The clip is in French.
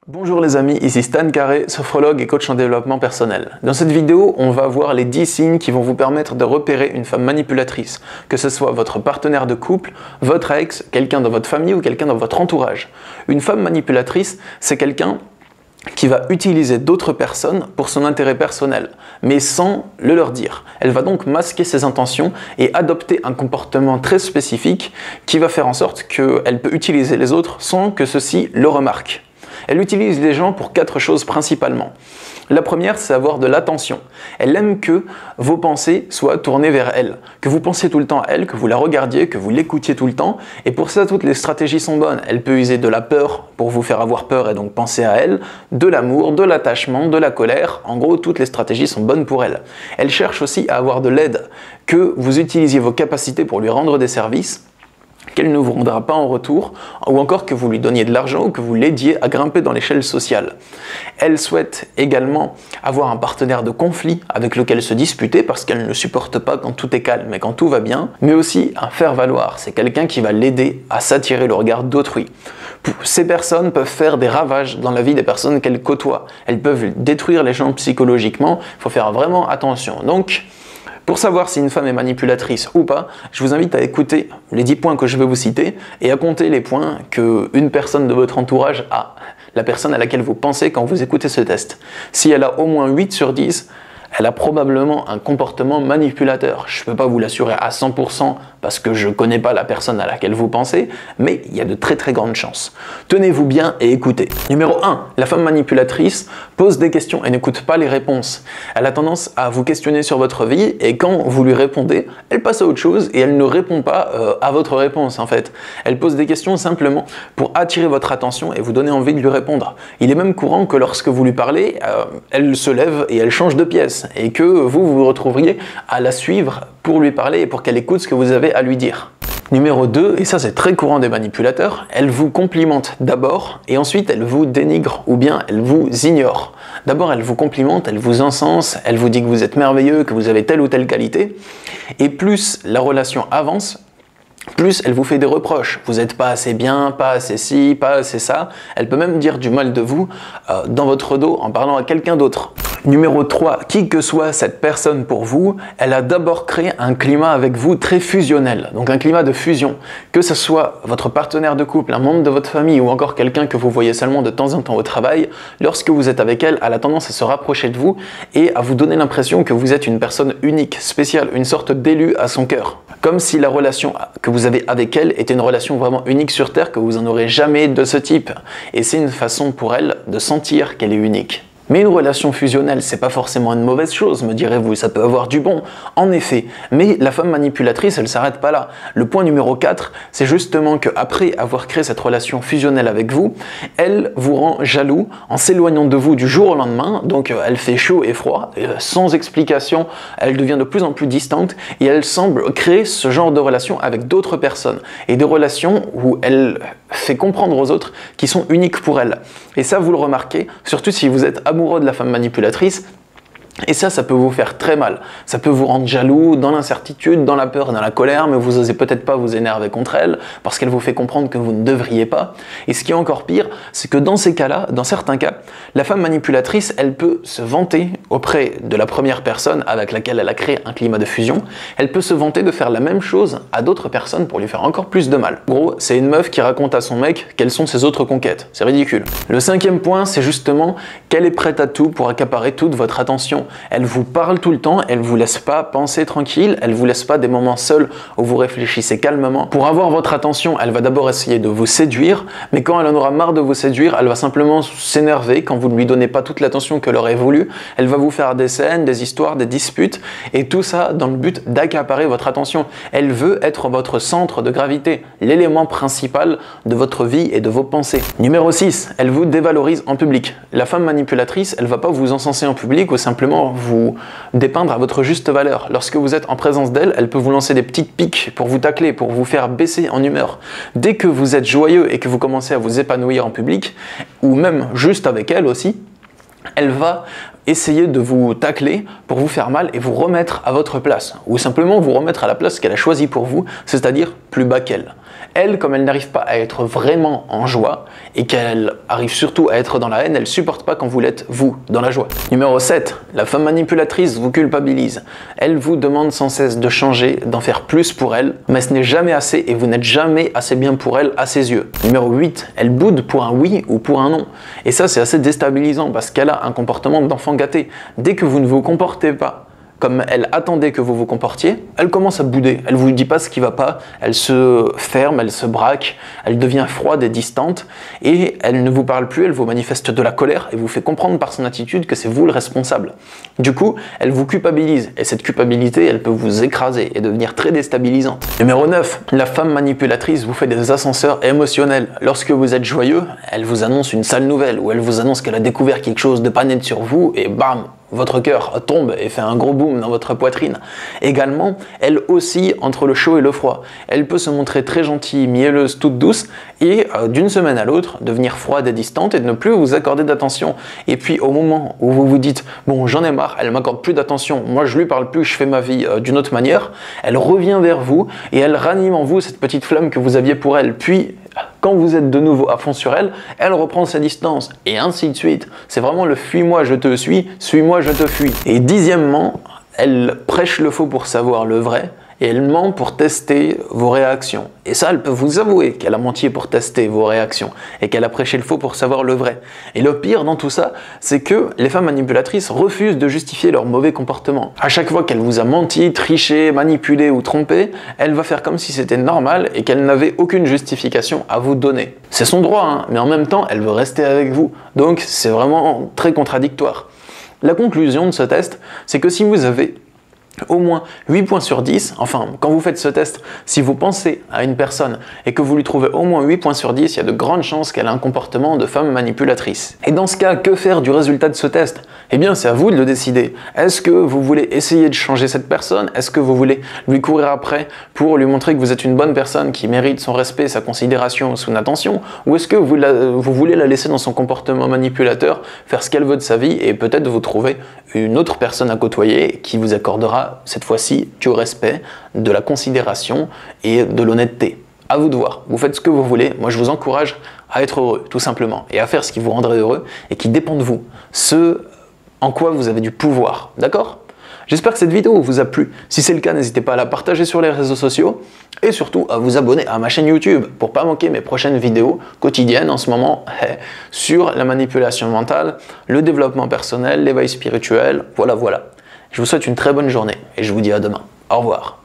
Bonjour les amis, ici Stan Carré, sophrologue et coach en développement personnel. Dans cette vidéo, on va voir les 10 signes qui vont vous permettre de repérer une femme manipulatrice, que ce soit votre partenaire de couple, votre ex, quelqu'un dans votre famille ou quelqu'un dans votre entourage. Une femme manipulatrice, c'est quelqu'un qui va utiliser d'autres personnes pour son intérêt personnel, mais sans le leur dire. Elle va donc masquer ses intentions et adopter un comportement très spécifique qui va faire en sorte qu'elle peut utiliser les autres sans que ceux-ci le remarquent. Elle utilise les gens pour 4 choses principalement. La première, c'est avoir de l'attention. Elle aime que vos pensées soient tournées vers elle, que vous pensiez tout le temps à elle, que vous la regardiez, que vous l'écoutiez tout le temps. Et pour ça, toutes les stratégies sont bonnes. Elle peut user de la peur pour vous faire avoir peur et donc penser à elle, de l'amour, de l'attachement, de la colère. En gros, toutes les stratégies sont bonnes pour elle. Elle cherche aussi à avoir de l'aide, que vous utilisiez vos capacités pour lui rendre des services, qu'elle ne vous rendra pas en retour, ou encore que vous lui donniez de l'argent ou que vous l'aidiez à grimper dans l'échelle sociale. Elle souhaite également avoir un partenaire de conflit avec lequel se disputer parce qu'elle ne supporte pas quand tout est calme et quand tout va bien, mais aussi un faire-valoir. C'est quelqu'un qui va l'aider à s'attirer le regard d'autrui. Ces personnes peuvent faire des ravages dans la vie des personnes qu'elles côtoient. Elles peuvent détruire les gens psychologiquement, il faut faire vraiment attention. Donc, pour savoir si une femme est manipulatrice ou pas, je vous invite à écouter les 10 points que je vais vous citer et à compter les points qu'une personne de votre entourage a, la personne à laquelle vous pensez quand vous écoutez ce test. Si elle a au moins 8 sur 10, elle a probablement un comportement manipulateur. Je ne peux pas vous l'assurer à 100% parce que je ne connais pas la personne à laquelle vous pensez, mais il y a de très très grandes chances. Tenez-vous bien et écoutez. Numéro 1, la femme manipulatrice pose des questions et n'écoute pas les réponses. Elle a tendance à vous questionner sur votre vie et quand vous lui répondez, elle passe à autre chose et elle ne répond pas à votre réponse en fait. Elle pose des questions simplement pour attirer votre attention et vous donner envie de lui répondre. Il est même courant que lorsque vous lui parlez, elle se lève et elle change de pièce et que vous vous retrouveriez à la suivre pour lui parler et pour qu'elle écoute ce que vous avez à lui dire. Numéro 2, et ça c'est très courant des manipulateurs, elle vous complimente d'abord et ensuite elle vous dénigre ou bien elle vous ignore. D'abord elle vous complimente, elle vous encense, elle vous dit que vous êtes merveilleux, que vous avez telle ou telle qualité et plus la relation avance, plus elle vous fait des reproches. Vous n'êtes pas assez bien, pas assez ci, pas assez ça. Elle peut même dire du mal de vous dans votre dos en parlant à quelqu'un d'autre. Numéro 3, qui que soit cette personne pour vous, elle a d'abord créé un climat avec vous très fusionnel, donc un climat de fusion. Que ce soit votre partenaire de couple, un membre de votre famille ou encore quelqu'un que vous voyez seulement de temps en temps au travail, lorsque vous êtes avec elle, elle a tendance à se rapprocher de vous et à vous donner l'impression que vous êtes une personne unique, spéciale, une sorte d'élu à son cœur. Comme si la relation que vous avez avec elle était une relation vraiment unique sur Terre, que vous n'en aurez jamais de ce type. Et c'est une façon pour elle de sentir qu'elle est unique. Mais une relation fusionnelle, c'est pas forcément une mauvaise chose, me direz-vous, ça peut avoir du bon, en effet. Mais la femme manipulatrice, elle s'arrête pas là. Le point numéro 4, c'est justement qu'après avoir créé cette relation fusionnelle avec vous, elle vous rend jaloux en s'éloignant de vous du jour au lendemain, donc elle fait chaud et froid, sans explication, elle devient de plus en plus distante et elle semble créer ce genre de relation avec d'autres personnes. Et des relations où elle fait comprendre aux autres qui sont uniques pour elle. Et ça, vous le remarquez, surtout si vous êtes amoureux de la femme manipulatrice, et ça peut vous faire très mal. Ça peut vous rendre jaloux, dans l'incertitude, dans la peur et dans la colère, mais vous n'osez peut-être pas vous énerver contre elle, parce qu'elle vous fait comprendre que vous ne devriez pas. Et ce qui est encore pire, c'est que dans ces cas-là, dans certains cas, la femme manipulatrice, elle peut se vanter auprès de la première personne avec laquelle elle a créé un climat de fusion, elle peut se vanter de faire la même chose à d'autres personnes pour lui faire encore plus de mal. En gros, c'est une meuf qui raconte à son mec quelles sont ses autres conquêtes. C'est ridicule. Le 5e point, c'est justement qu'elle est prête à tout pour accaparer toute votre attention. Elle vous parle tout le temps, elle vous laisse pas penser tranquille, elle vous laisse pas des moments seuls où vous réfléchissez calmement. Pour avoir votre attention, elle va d'abord essayer de vous séduire, mais quand elle en aura marre de vous séduire, elle va simplement s'énerver quand vous ne lui donnez pas toute l'attention qu'elle aurait voulu. Elle va vous faire des scènes, des histoires, des disputes, et tout ça dans le but d'accaparer votre attention. Elle veut être votre centre de gravité, l'élément principal de votre vie et de vos pensées. Numéro 6, elle vous dévalorise en public. La femme manipulatrice, elle va pas vous encenser en public ou simplement vous dépeindre à votre juste valeur. Lorsque vous êtes en présence d'elle, elle peut vous lancer des petites piques pour vous tacler, pour vous faire baisser en humeur. Dès que vous êtes joyeux et que vous commencez à vous épanouir en public, ou même juste avec elle aussi, elle va essayer de vous tacler pour vous faire mal et vous remettre à votre place, ou simplement vous remettre à la place qu'elle a choisie pour vous, c'est-à-dire plus bas qu'elle. Elle, comme elle n'arrive pas à être vraiment en joie et qu'elle arrive surtout à être dans la haine, elle supporte pas quand vous l'êtes, vous, dans la joie. Numéro 7. La femme manipulatrice vous culpabilise. Elle vous demande sans cesse de changer, d'en faire plus pour elle, mais ce n'est jamais assez et vous n'êtes jamais assez bien pour elle à ses yeux. Numéro 8. Elle boude pour un oui ou pour un non. Et ça, c'est assez déstabilisant parce qu'elle a un comportement d'enfant gâté. Dès que vous ne vous comportez pas comme elle attendait que vous vous comportiez, elle commence à bouder. Elle vous dit pas ce qui va pas, elle se ferme, elle se braque, elle devient froide et distante et elle ne vous parle plus, elle vous manifeste de la colère et vous fait comprendre par son attitude que c'est vous le responsable. Du coup, elle vous culpabilise et cette culpabilité, elle peut vous écraser et devenir très déstabilisante. Numéro 9. La femme manipulatrice vous fait des ascenseurs émotionnels. Lorsque vous êtes joyeux, elle vous annonce une sale nouvelle ou elle vous annonce qu'elle a découvert quelque chose de pas net sur vous et bam, votre cœur tombe et fait un gros boom dans votre poitrine. Également, elle oscille entre le chaud et le froid. Elle peut se montrer très gentille, mielleuse, toute douce, et d'une semaine à l'autre, devenir froide et distante et de ne plus vous accorder d'attention. Et puis au moment où vous vous dites « bon, j'en ai marre, elle m'accorde plus d'attention, moi je lui parle plus, je fais ma vie d'une autre manière », elle revient vers vous et elle ranime en vous cette petite flamme que vous aviez pour elle. Puis, quand vous êtes de nouveau à fond sur elle, elle reprend sa distance, et ainsi de suite. C'est vraiment le fuis-moi, je te suis-moi, je te fuis. Et dixièmement, elle prêche le faux pour savoir le vrai, et elle ment pour tester vos réactions. Et ça, elle peut vous avouer qu'elle a menti pour tester vos réactions, et qu'elle a prêché le faux pour savoir le vrai. Et le pire dans tout ça, c'est que les femmes manipulatrices refusent de justifier leur mauvais comportement. À chaque fois qu'elle vous a menti, triché, manipulé ou trompé, elle va faire comme si c'était normal et qu'elle n'avait aucune justification à vous donner. C'est son droit, hein, mais en même temps, elle veut rester avec vous. Donc c'est vraiment très contradictoire. La conclusion de ce test, c'est que si vous avez au moins 8 points sur 10, enfin quand vous faites ce test, si vous pensez à une personne et que vous lui trouvez au moins 8 points sur 10, il y a de grandes chances qu'elle ait un comportement de femme manipulatrice. Et dans ce cas, que faire du résultat de ce test? Eh bien c'est à vous de le décider. Est-ce que vous voulez essayer de changer cette personne? Est-ce que vous voulez lui courir après pour lui montrer que vous êtes une bonne personne qui mérite son respect, sa considération, son attention? Ou est-ce que vous voulez la laisser dans son comportement manipulateur, faire ce qu'elle veut de sa vie et peut-être vous trouver une autre personne à côtoyer qui vous accordera cette fois-ci du respect, de la considération et de l'honnêteté. À vous de voir, vous faites ce que vous voulez, moi je vous encourage à être heureux, tout simplement, et à faire ce qui vous rendrait heureux et qui dépend de vous, ce en quoi vous avez du pouvoir, d'accord ? J'espère que cette vidéo vous a plu. Si c'est le cas, n'hésitez pas à la partager sur les réseaux sociaux et surtout à vous abonner à ma chaîne YouTube pour ne pas manquer mes prochaines vidéos quotidiennes en ce moment sur la manipulation mentale, le développement personnel, l'éveil spirituel, voilà. Je vous souhaite une très bonne journée et je vous dis à demain. Au revoir.